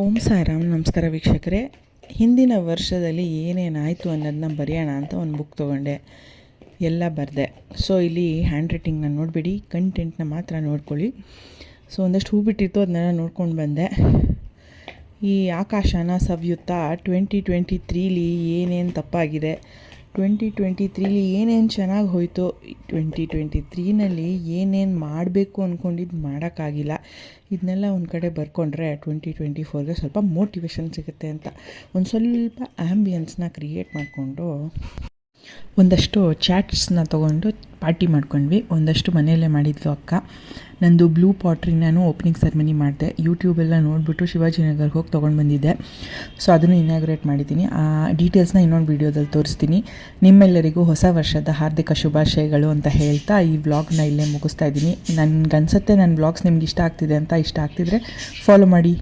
ಓಂ ಸಾಯಿರಾಮ್. ನಮಸ್ಕಾರ ವೀಕ್ಷಕರೇ. ಹಿಂದಿನ ವರ್ಷದಲ್ಲಿ ಏನೇನಾಯಿತು ಅನ್ನೋದನ್ನ ಬರೆಯೋಣ ಅಂತ ಒಂದು ಬುಕ್ ತೊಗೊಂಡೆ, ಎಲ್ಲ ಬರೆದೆ. ಸೊ ಇಲ್ಲಿ ಹ್ಯಾಂಡ್ ರೈಟಿಂಗ್ನ ನೋಡಬೇಡಿ, ಕಂಟೆಂಟ್ನ ಮಾತ್ರ ನೋಡ್ಕೊಳ್ಳಿ. ಸೊ ಒಂದಷ್ಟು ಹೂ ಬಿಟ್ಟಿತ್ತು, ಅದನ್ನೆಲ್ಲ ನೋಡ್ಕೊಂಡು ಬಂದೆ. ಈ ಆಕಾಶನ ಸವಿಯುತ್ತಾ 2023ಲಿ ಏನೇನು ತಪ್ಪಾಗಿದೆ, 2023ಲಿ ಏನೇನು ಚೆನ್ನಾಗಿ ಹೋಯಿತು, 2023ನಲ್ಲಿ ಏನೇನು ಮಾಡಬೇಕು ಅಂದ್ಕೊಂಡಿದ್ದು ಮಾಡೋಕ್ಕಾಗಿಲ್ಲ, ಇದನ್ನೆಲ್ಲ ಒಂದು ಕಡೆ ಬರ್ಕೊಂಡ್ರೆ 2024ಗೆ ಸ್ವಲ್ಪ ಮೋಟಿವೇಶನ್ ಸಿಗುತ್ತೆ ಅಂತ ಒಂದು ಸ್ವಲ್ಪ ಆ್ಯಂಬಿಯನ್ಸ್ನ ಕ್ರಿಯೇಟ್ ಮಾಡಿಕೊಂಡು ಒಂದಷ್ಟು ಚಾಟ್ಸ್ನ ತೊಗೊಂಡು ಪಾರ್ಟಿ ಮಾಡ್ಕೊಂಡ್ವಿ. ಒಂದಷ್ಟು ಮನೆಯಲ್ಲೇ ಮಾಡಿದ್ಲು ಅಕ್ಕ. ನಂದು ಬ್ಲೂ ಪಾಟ್ರಿ ನಾನು ಓಪನಿಂಗ್ ಸೆರೆಮನಿ ಮಾಡಿದೆ. ಯೂಟ್ಯೂಬೆಲ್ಲ ನೋಡಿಬಿಟ್ಟು ಶಿವಾಜಿನಗರ್ಗೆ ಹೋಗಿ ತೊಗೊಂಡು ಬಂದಿದ್ದೆ. ಸೊ ಅದನ್ನು ಇನಾಗ್ರೇಟ್ ಮಾಡಿದ್ದೀನಿ. ಆ ಡೀಟೇಲ್ಸ್ನ ಇನ್ನೊಂದು ವೀಡಿಯೋದಲ್ಲಿ ತೋರಿಸ್ತೀನಿ. ನಿಮ್ಮೆಲ್ಲರಿಗೂ ಹೊಸ ವರ್ಷದ ಹಾರ್ದಿಕ ಶುಭಾಶಯಗಳು ಅಂತ ಹೇಳ್ತಾ ಈ ವ್ಲಾಗ್ನ ಇಲ್ಲೇ ಮುಗಿಸ್ತಾ ಇದ್ದೀನಿ. ನನಗನ್ಸುತ್ತೆ ನನ್ನ ವ್ಲಾಗ್ಸ್ ನಿಮ್ಗೆ ಇಷ್ಟ ಆಗ್ತಿದೆ ಅಂತ. ಇಷ್ಟ ಆಗ್ತಿದ್ರೆ ಫಾಲೋ ಮಾಡಿ.